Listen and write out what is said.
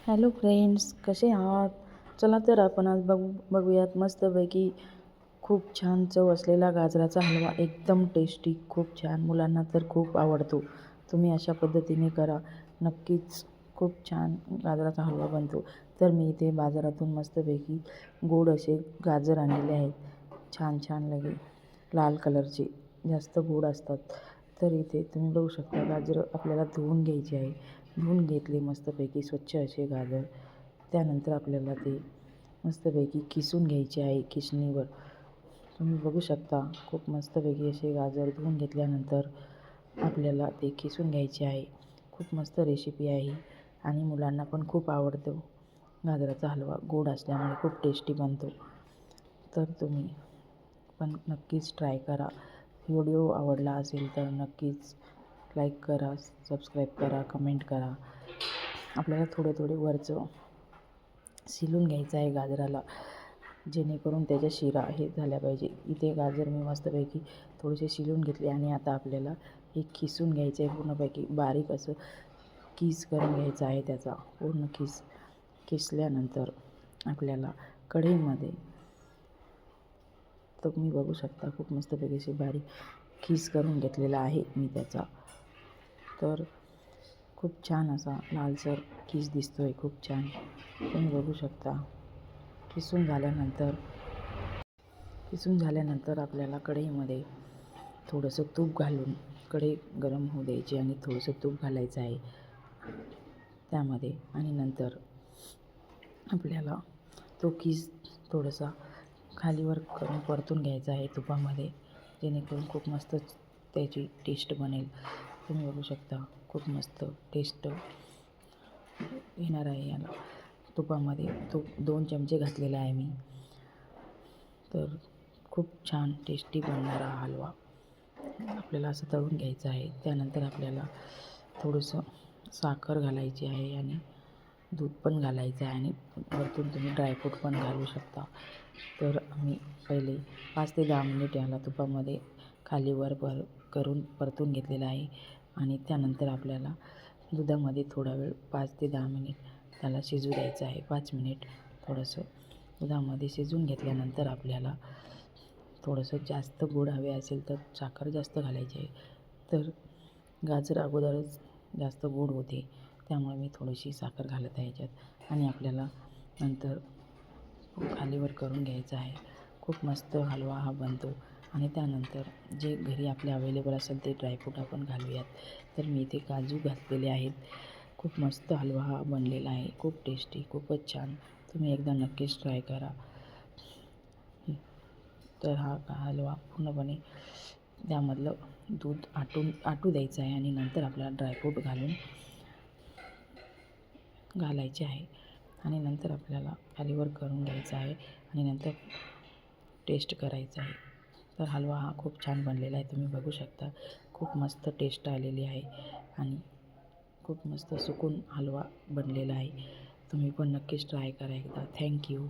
Hello friends, कसे आहात? चला तर आपण आज बघूयात मस्तपैकी खूप छान चव असलेला गाजराचा हलवा. एकदम टेस्टी, खूप छान, मुलांना तर खूप आवडतो. तुम्ही अशा पद्धतीने करा, नक्कीच खूप छान गाजराचा हलवा बनतो. तर मी इथे बाजारातून मस्तपैकी गोड असे गाजर आणलेले आहेत. छान छान लगे लाल कलरचे, जास्त गोड असतात. तर इथे तुम्ही बघू शकता गाजरं आपल्याला धुवून घ्यायची आहे. धुवून घेतले मस्तपैकी स्वच्छ असे गाजर. त्यानंतर आपल्याला ते मस्तपैकी किसून घ्यायचे आहे किसणीवर. तुम्ही बघू शकता खूप मस्तपैकी असे गाजर धुवून घेतल्यानंतर आपल्याला ते किसून घ्यायचे आहे. खूप मस्त रेसिपी आहे आणि मुलांना पण खूप आवडतो. गाजराचा हलवा गोड असल्यामुळे खूप टेस्टी बनतो. तर तुम्ही पण नक्कीच ट्राय करा. व्हिडिओ आवडला असेल तर नक्कीच लाईक करा, सबस्क्राईब करा, कमेंट करा. आपल्याला थोडे थोडे वरचं शिलून घ्यायचं आहे गाजराला, जेणेकरून त्याच्या शिरा हे झाल्या पाहिजे. इथे गाजर मी मस्तपैकी थोडेसे शिलून घेतले आणि आता आपल्याला हे किसून घ्यायचं आहे पूर्णपैकी बारीक असं किस करून घ्यायचं आहे. त्याचा पूर्ण किसल्यानंतर आपल्याला कढईमध्ये, तुम्ही बघू शकता खूप मस्तपैकी अशी बारीक किस करून घेतलेला आहे मी त्याचा. तर खूप छान असा लालसर किस दिसतो आहे, खूप छान तुम्ही बघू शकता. किसून झाल्यानंतर आपल्याला कढईमध्ये थोडंसं तूप घालून कढई गरम होऊ द्यायची आणि थोडंसं तूप घालायचं आहे त्यामध्ये. आणि नंतर आपल्याला तो किस थोडासा खालीवर करून परतून घ्यायचा आहे तुपामध्ये, जेणेकरून खूप मस्त त्याची टेस्ट बनेल. तुम्ही बघू शकता खूप मस्त टेस्ट येणार आहे याला. तुपामध्ये तूप 2 चमचे घातलेला आहे मी. तर खूप छान टेस्टी बनणारा हलवा आपल्याला असं तळून घ्यायचा आहे. त्यानंतर आपल्याला थोडंसं साखर घालायची आहे आणि दूध पण घालायचं आहे आणि वरतून तुम्ही ड्रायफ्रूट पण घालू शकता. तर आम्ही पहिले 5 ते 10 मिनिट याला तुपामध्ये खालीवर करून परतून घेतलेलं आहे. आणि त्यानंतर आपल्याला दुधामध्ये थोडा वेळ 5 ते 10 मिनिट त्याला शिजू द्यायचं आहे. 5 मिनिट थोडंसं दुधामध्ये शिजवून घेतल्यानंतर आपल्याला थोडंसं जास्त गोड हवे असेल तर साखर जास्त घालायची आहे. तर गाजर अगोदरच जास्त गोड होते, त्यामुळे मी थोडीशी साखर घालत आहे याच्यात. आणि आपल्याला नंतर खालीवर करून घ्यायचं आहे. खूप मस्त हलवा हा बनतो. आणि त्यानंतर जे घरी आपल्या अवेलेबल असेल ते ड्रायफ्रूट आपण घालूयात. तर मी इथे काजू घातलेले आहेत. खूप मस्त हलवा हा बनलेला आहे, खूप टेस्टी, खूपच छान. तुम्ही एकदा नक्कीच ट्राय करा. तर हा हलवा पूर्णपणे त्यामधलं दूध आटू द्यायचं आहे आणि नंतर आपल्याला ड्रायफ्रूट घालायचे आहे. आणि नंतर आपल्याला खालीवर करून घ्यायचं आहे आणि नंतर टेस्ट करायचं आहे. तर हलवा हा खूप छान बनलेला आहे, तुम्ही बघू शकता. खूप मस्त टेस्ट आलेली आहे आणि खूप मस्त सुकून हलवा बनलेला आहे. तुम्ही पण नक्कीच ट्राय करा एकदा. थँक्यू.